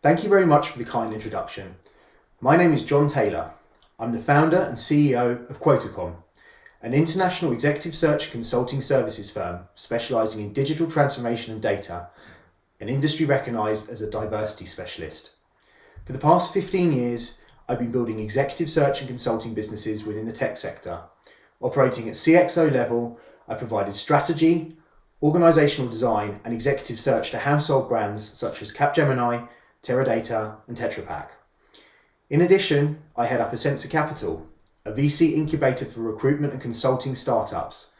Thank you very much for the kind introduction. My name is John Taylor. I'm the founder and CEO of Quotacom, an international executive search and consulting services firm specialising in digital transformation and data, an industry recognised as a diversity specialist. For the past 15 years, I've been building executive search and consulting businesses within the tech sector. Operating at CXO level, I provided strategy, organisational design and executive search to household brands such as Capgemini, Teradata and Tetra Pak. In addition, I head up Ascensa Capital, a VC incubator for recruitment and consulting startups.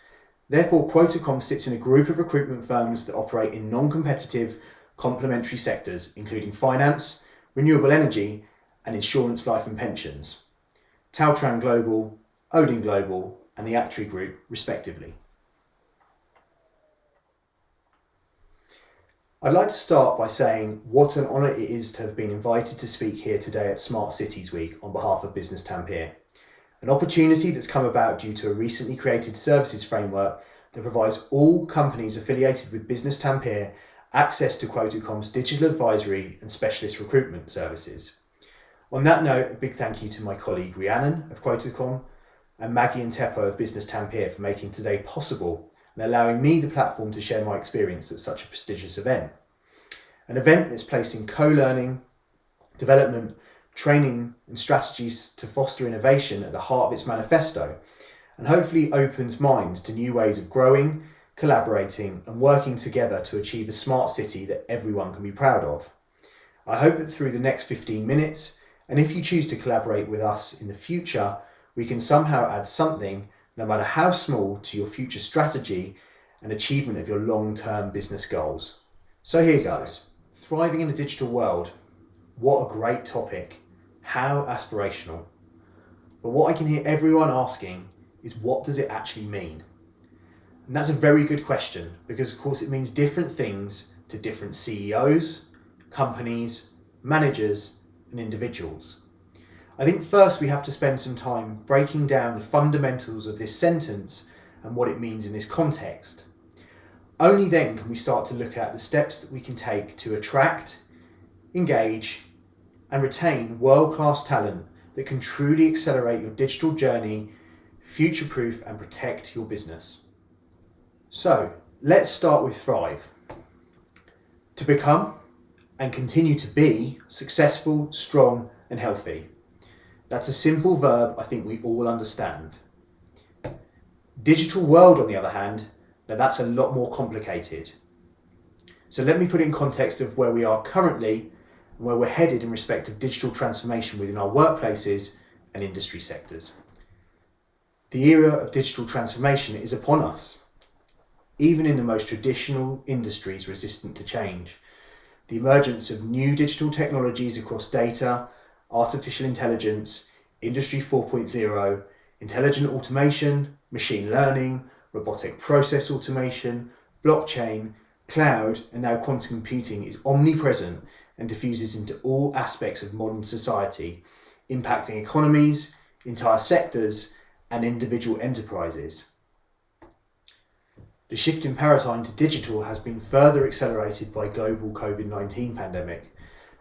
Therefore, Quotacom sits in a group of recruitment firms that operate in non-competitive, complementary sectors, including finance, renewable energy and insurance, life and pensions, Tautran Global, Odin Global and the Actuary Group, respectively. I'd like to start by saying what an honour it is to have been invited to speak here today at Smart Cities Week on behalf of Business Tampere, an opportunity that's come about due to a recently created services framework that provides all companies affiliated with Business Tampere access to Quotacom's digital advisory and specialist recruitment services. On that note, a big thank you to my colleague Rhiannon of Quotacom and Maggie and Teppo of Business Tampere for making today possible and allowing me the platform to share my experience at such a prestigious event. An event that's placing co-learning, development, training and strategies to foster innovation at the heart of its manifesto and hopefully opens minds to new ways of growing, collaborating and working together to achieve a smart city that everyone can be proud of. I hope that through the next 15 minutes, and if you choose to collaborate with us in the future, we can somehow add something, no matter how small, to your future strategy and achievement of your long-term business goals. So here goes. Thriving in a digital world. What a great topic. How aspirational. But what I can hear everyone asking is, what does it actually mean? And that's a very good question, because of course it means different things to different CEOs, companies, managers and individuals. I think first we have to spend some time breaking down the fundamentals of this sentence and what it means in this context. Only then can we start to look at the steps that we can take to attract, engage and retain world-class talent that can truly accelerate your digital journey, future-proof and protect your business. So let's start with thrive. To become and continue to be successful, strong and healthy. That's a simple verb I think we all understand. Digital world, on the other hand, now that's a lot more complicated. So let me put it in context of where we are currently and where we're headed in respect of digital transformation within our workplaces and industry sectors. The era of digital transformation is upon us. Even in the most traditional industries resistant to change, the emergence of new digital technologies across data, artificial intelligence, Industry 4.0, intelligent automation, machine learning, robotic process automation, blockchain, cloud, and now quantum computing is omnipresent and diffuses into all aspects of modern society, impacting economies, entire sectors, and individual enterprises. The shift in paradigm to digital has been further accelerated by global COVID-19 pandemic.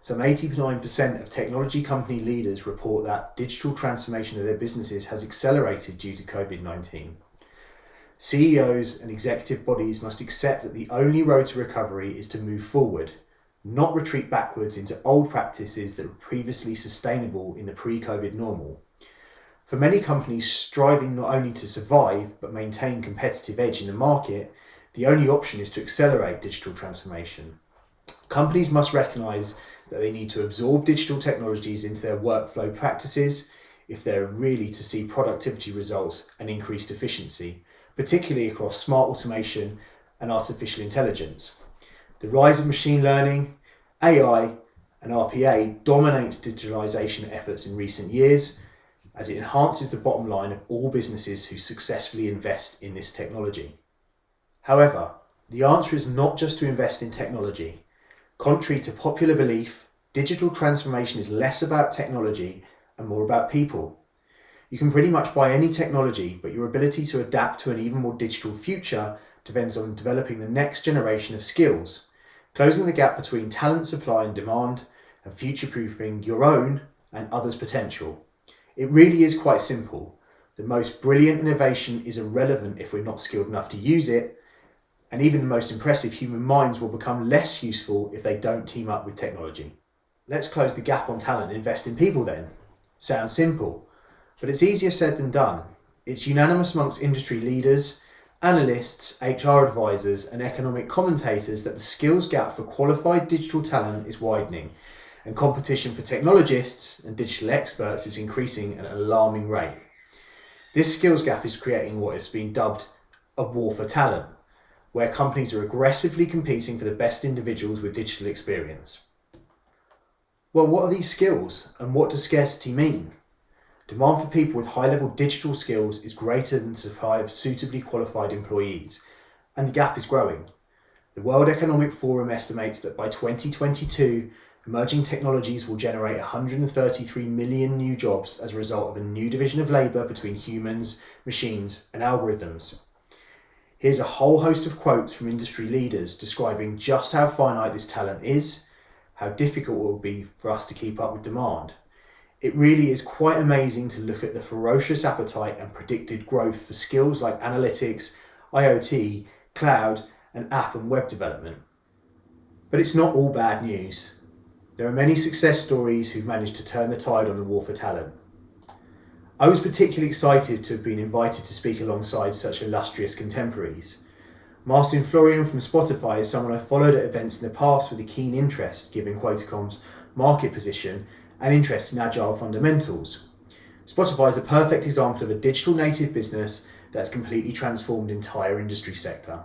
Some 89% of technology company leaders report that digital transformation of their businesses has accelerated due to COVID-19. CEOs and executive bodies must accept that the only road to recovery is to move forward, not retreat backwards into old practices that were previously sustainable in the pre-COVID normal. For many companies striving not only to survive but maintain competitive edge in the market, the only option is to accelerate digital transformation. Companies must recognise that they need to absorb digital technologies into their workflow practices if they're really to see productivity results and increased efficiency, particularly across smart automation and artificial intelligence. The rise of machine learning, AI and RPA dominates digitalisation efforts in recent years, as it enhances the bottom line of all businesses who successfully invest in this technology. However, the answer is not just to invest in technology. Contrary to popular belief, digital transformation is less about technology and more about people. You can pretty much buy any technology, but your ability to adapt to an even more digital future depends on developing the next generation of skills, closing the gap between talent supply and demand, and future-proofing your own and others' potential. It really is quite simple. The most brilliant innovation is irrelevant if we're not skilled enough to use it, and even the most impressive human minds will become less useful if they don't team up with technology. Let's close the gap on talent and invest in people then. Sounds simple, but it's easier said than done. It's unanimous amongst industry leaders, analysts, HR advisors, and economic commentators that the skills gap for qualified digital talent is widening, and competition for technologists and digital experts is increasing at an alarming rate. This skills gap is creating what has been dubbed a war for talent, where companies are aggressively competing for the best individuals with digital experience. Well, what are these skills, and what does scarcity mean? Demand for people with high-level digital skills is greater than the supply of suitably qualified employees, and the gap is growing. The World Economic Forum estimates that by 2022, emerging technologies will generate 133 million new jobs as a result of a new division of labour between humans, machines, and algorithms. Here's a whole host of quotes from industry leaders describing just how finite this talent is, how difficult it will be for us to keep up with demand. It really is quite amazing to look at the ferocious appetite and predicted growth for skills like analytics, IoT, cloud, and app and web development. But it's not all bad news. There are many success stories who've managed to turn the tide on the war for talent. I was particularly excited to have been invited to speak alongside such illustrious contemporaries. Marcin Florian from Spotify is someone I followed at events in the past with a keen interest, given Quotacom's market position and interest in agile fundamentals. Spotify is the perfect example of a digital native business that's completely transformed the entire industry sector.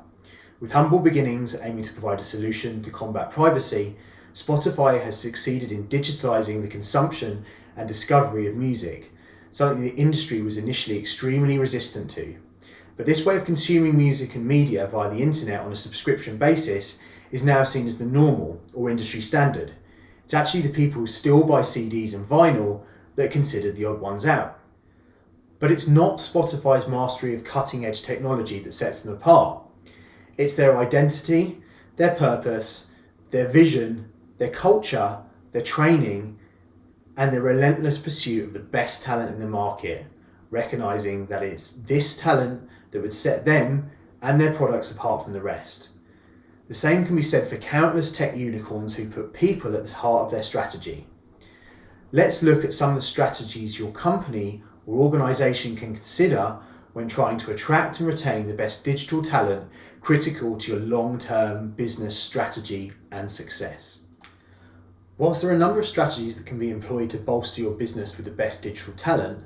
With humble beginnings aiming to provide a solution to combat privacy, Spotify has succeeded in digitalizing the consumption and discovery of music, something the industry was initially extremely resistant to. But this way of consuming music and media via the internet on a subscription basis is now seen as the normal or industry standard. It's actually the people who still buy CDs and vinyl that are considered the odd ones out. But it's not Spotify's mastery of cutting-edge technology that sets them apart. It's their identity, their purpose, their vision, their culture, their training, and their relentless pursuit of the best talent in the market, recognizing that it's this talent that would set them and their products apart from the rest. The same can be said for countless tech unicorns who put people at the heart of their strategy. Let's look at some of the strategies your company or organization can consider when trying to attract and retain the best digital talent critical to your long-term business strategy and success. Whilst there are a number of strategies that can be employed to bolster your business with the best digital talent,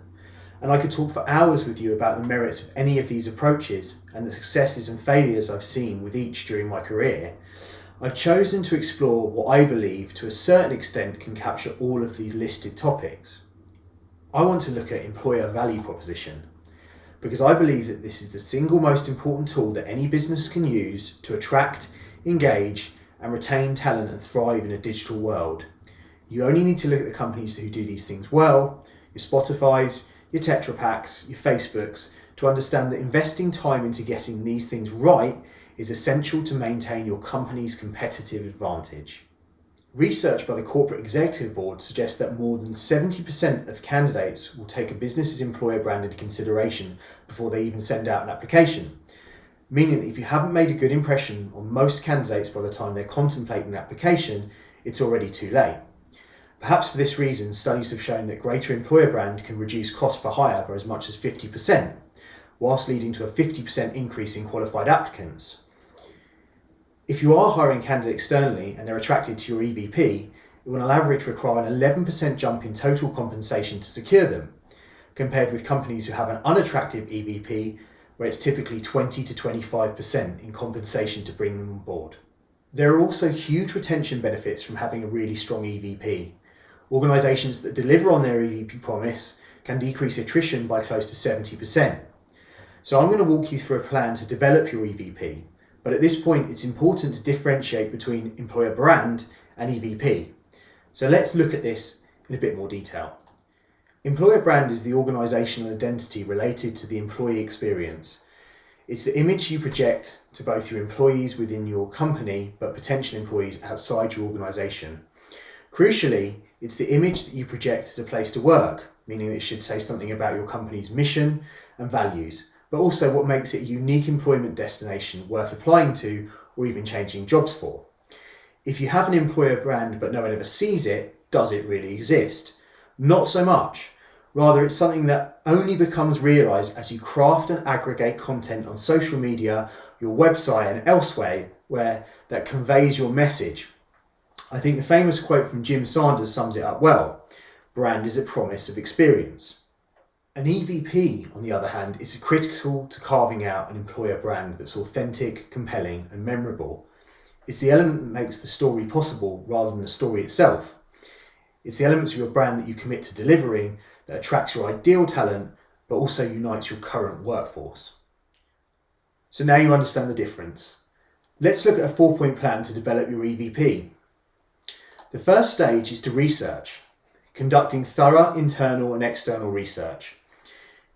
and I could talk for hours with you about the merits of any of these approaches and the successes and failures I've seen with each during my career, I've chosen to explore what I believe to a certain extent can capture all of these listed topics. I want to look at employer value proposition, because I believe that this is the single most important tool that any business can use to attract, engage, and retain talent and thrive in a digital world. You only need to look at the companies who do these things well, your Spotifys, your Tetra Paks, your Facebooks, to understand that investing time into getting these things right is essential to maintain your company's competitive advantage. Research by the Corporate Executive Board suggests that more than 70% of candidates will take a business's employer brand into consideration before they even send out an application, meaning that if you haven't made a good impression on most candidates by the time they're contemplating an application, it's already too late. Perhaps for this reason, studies have shown that greater employer brand can reduce cost per hire by as much as 50%, whilst leading to a 50% increase in qualified applicants. If you are hiring candidates externally and they're attracted to your EVP, it will on average require an 11% jump in total compensation to secure them, compared with companies who have an unattractive EVP, where it's typically 20 to 25% in compensation to bring them on board. There are also huge retention benefits from having a really strong EVP. Organisations that deliver on their EVP promise can decrease attrition by close to 70%. So I'm going to walk you through a plan to develop your EVP, but at this point it's important to differentiate between employer brand and EVP. So let's look at this in a bit more detail. Employer brand is the organisational identity related to the employee experience. It's the image you project to both your employees within your company, but potential employees outside your organisation. Crucially, it's the image that you project as a place to work, meaning it should say something about your company's mission and values, but also what makes it a unique employment destination worth applying to or even changing jobs for. If you have an employer brand but no one ever sees it, does it really exist? Not so much. Rather, it's something that only becomes realised as you craft and aggregate content on social media, your website and elsewhere where that conveys your message. I think the famous quote from Jim Sanders sums it up well. Brand is a promise of experience. An EVP, on the other hand, is critical to carving out an employer brand that's authentic, compelling and memorable. It's the element that makes the story possible rather than the story itself. It's the elements of your brand that you commit to delivering that attracts your ideal talent, but also unites your current workforce. So now you understand the difference. Let's look at a 4-point plan to develop your EVP. The first stage is to research, conducting thorough internal and external research.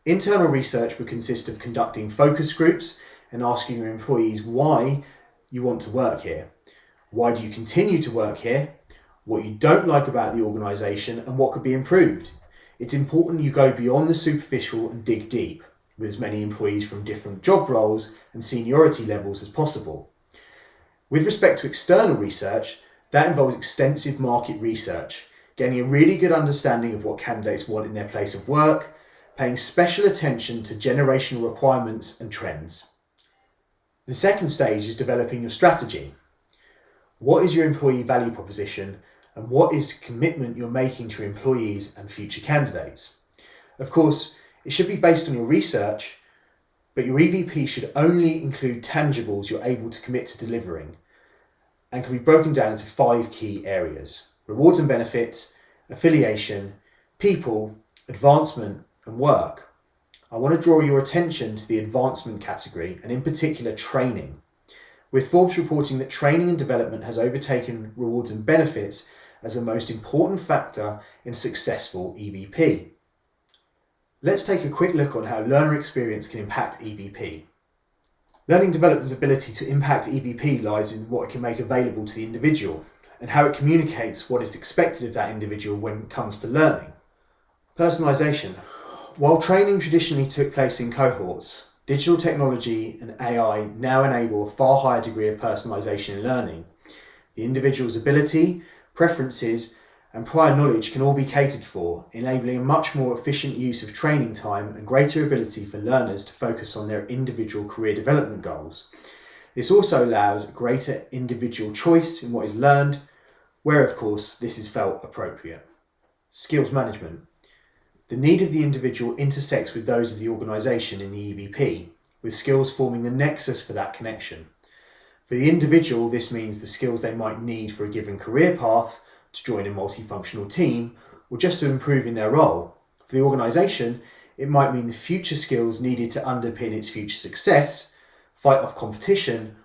Internal research would consist of conducting focus groups and asking your employees why you want to work here. Why do you continue to work here? What you don't like about the organisation and what could be improved. It's important you go beyond the superficial and dig deep, with as many employees from different job roles and seniority levels as possible. With respect to external research, that involves extensive market research, getting a really good understanding of what candidates want in their place of work, paying special attention to generational requirements and trends. The second stage is developing your strategy. What is your employee value proposition and what is the commitment you're making to your employees and future candidates? Of course, it should be based on your research, but your EVP should only include tangibles you're able to commit to delivering and can be broken down into 5 key areas: rewards and benefits, affiliation, people, advancement, and work. I want to draw your attention to the advancement category and in particular training, with Forbes reporting that training and development has overtaken rewards and benefits as the most important factor in successful EVP. Let's take a quick look on how learner experience can impact EVP. Learning development's ability to impact EVP lies in what it can make available to the individual and how it communicates what is expected of that individual when it comes to learning. Personalisation. While training traditionally took place in cohorts, digital technology and AI now enable a far higher degree of personalisation in learning. The individual's ability, preferences, and prior knowledge can all be catered for, enabling a much more efficient use of training time and greater ability for learners to focus on their individual career development goals. This also allows greater individual choice in what is learned, where of course this is felt appropriate. Skills management. The need of the individual intersects with those of the organisation in the EVP, with skills forming the nexus for that connection. For the individual, this means the skills they might need for a given career path, to join a multifunctional team, or just to improve in their role. For the organisation, it might mean the future skills needed to underpin its future success, fight off competition,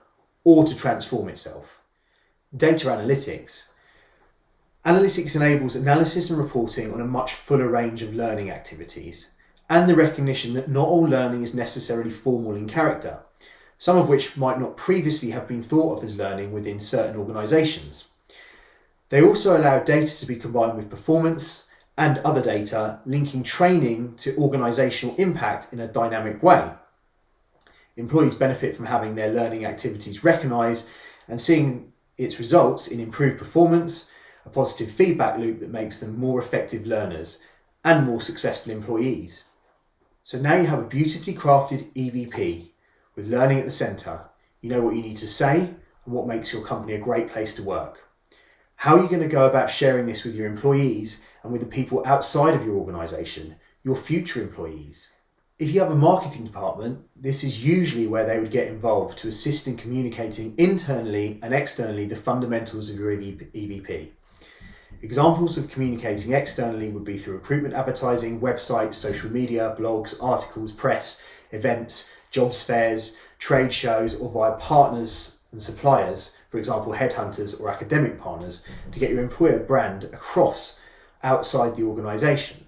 or to transform itself. Data analytics. Analytics enables analysis and reporting on a much fuller range of learning activities, and the recognition that not all learning is necessarily formal in character, some of which might not previously have been thought of as learning within certain organisations. They also allow data to be combined with performance and other data, linking training to organisational impact in a dynamic way. Employees benefit from having their learning activities recognised and seeing its results in improved performance, a positive feedback loop that makes them more effective learners and more successful employees. So now you have a beautifully crafted EVP with learning at the centre. You know what you need to say and what makes your company a great place to work. How are you going to go about sharing this with your employees and with the people outside of your organisation, your future employees? If you have a marketing department, this is usually where they would get involved to assist in communicating internally and externally the fundamentals of your EVP. Examples of communicating externally would be through recruitment advertising, websites, social media, blogs, articles, press, events, jobs fairs, trade shows, or via partners and suppliers, for example, headhunters or academic partners, to get your employer brand across outside the organisation.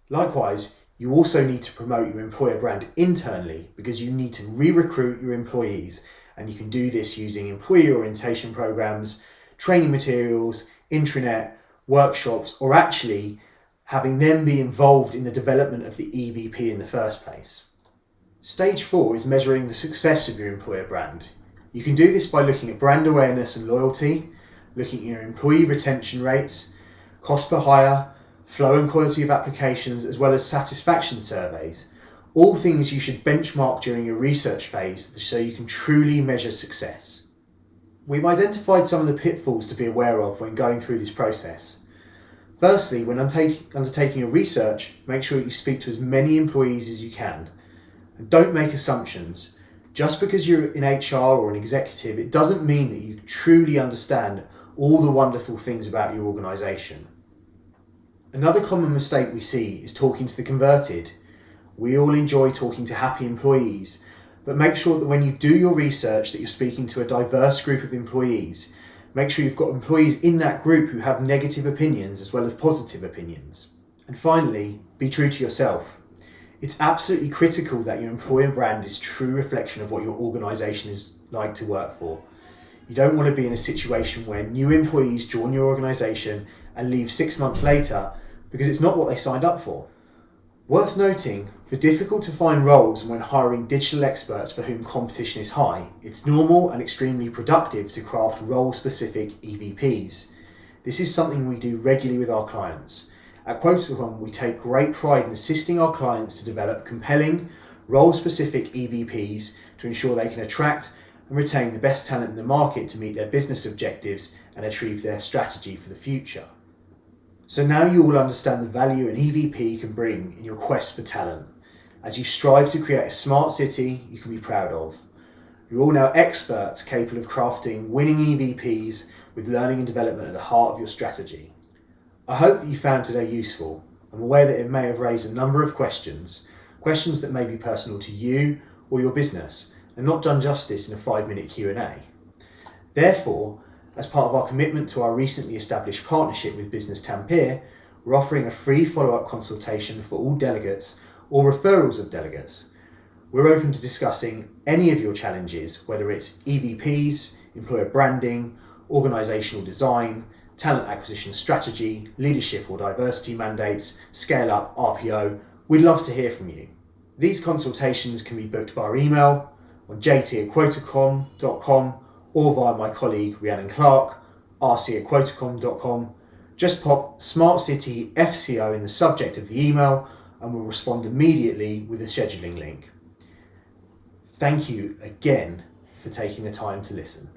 Likewise, you also need to promote your employer brand internally because you need to re-recruit your employees, and you can do this using employee orientation programs, training materials, intranet, workshops, or actually having them be involved in the development of the EVP in the first place. Stage 4 is measuring the success of your employer brand. You can do this by looking at brand awareness and loyalty, looking at your employee retention rates, cost per hire, flow and quality of applications, as well as satisfaction surveys. All things you should benchmark during your research phase so you can truly measure success. We've identified some of the pitfalls to be aware of when going through this process. Firstly, when undertaking your research, make sure that you speak to as many employees as you can. And don't make assumptions. Just because you're in HR or an executive, it doesn't mean that you truly understand all the wonderful things about your organisation. Another common mistake we see is talking to the converted. We all enjoy talking to happy employees, but make sure that when you do your research that you're speaking to a diverse group of employees. Make sure you've got employees in that group who have negative opinions as well as positive opinions. And finally, be true to yourself. It's absolutely critical that your employer brand is a true reflection of what your organisation is like to work for. You don't want to be in a situation where new employees join your organisation and leave 6 months later because it's not what they signed up for. Worth noting, for difficult to find roles and when hiring digital experts for whom competition is high, it's normal and extremely productive to craft role-specific EVPs. This is something we do regularly with our clients. At Quotacom, we take great pride in assisting our clients to develop compelling, role-specific EVPs to ensure they can attract and retain the best talent in the market to meet their business objectives and achieve their strategy for the future. So now you all understand the value an EVP can bring in your quest for talent, as you strive to create a smart city you can be proud of. You're all now experts capable of crafting winning EVPs with learning and development at the heart of your strategy. I hope that you found today useful. I'm aware that it may have raised a number of questions that may be personal to you or your business, and not done justice in a 5-minute Q&A. Therefore, as part of our commitment to our recently established partnership with Business Tampere, we're offering a free follow-up consultation for all delegates or referrals of delegates. We're open to discussing any of your challenges, whether it's EVPs, employer branding, organisational design, talent acquisition strategy, leadership or diversity mandates, scale up, RPO. We'd love to hear from you. These consultations can be booked via email on jt@quotacom.com or via my colleague Rhiannon Clark, rc@quotacom.com. Just pop Smart City FCO in the subject of the email and we'll respond immediately with a scheduling link. Thank you again for taking the time to listen.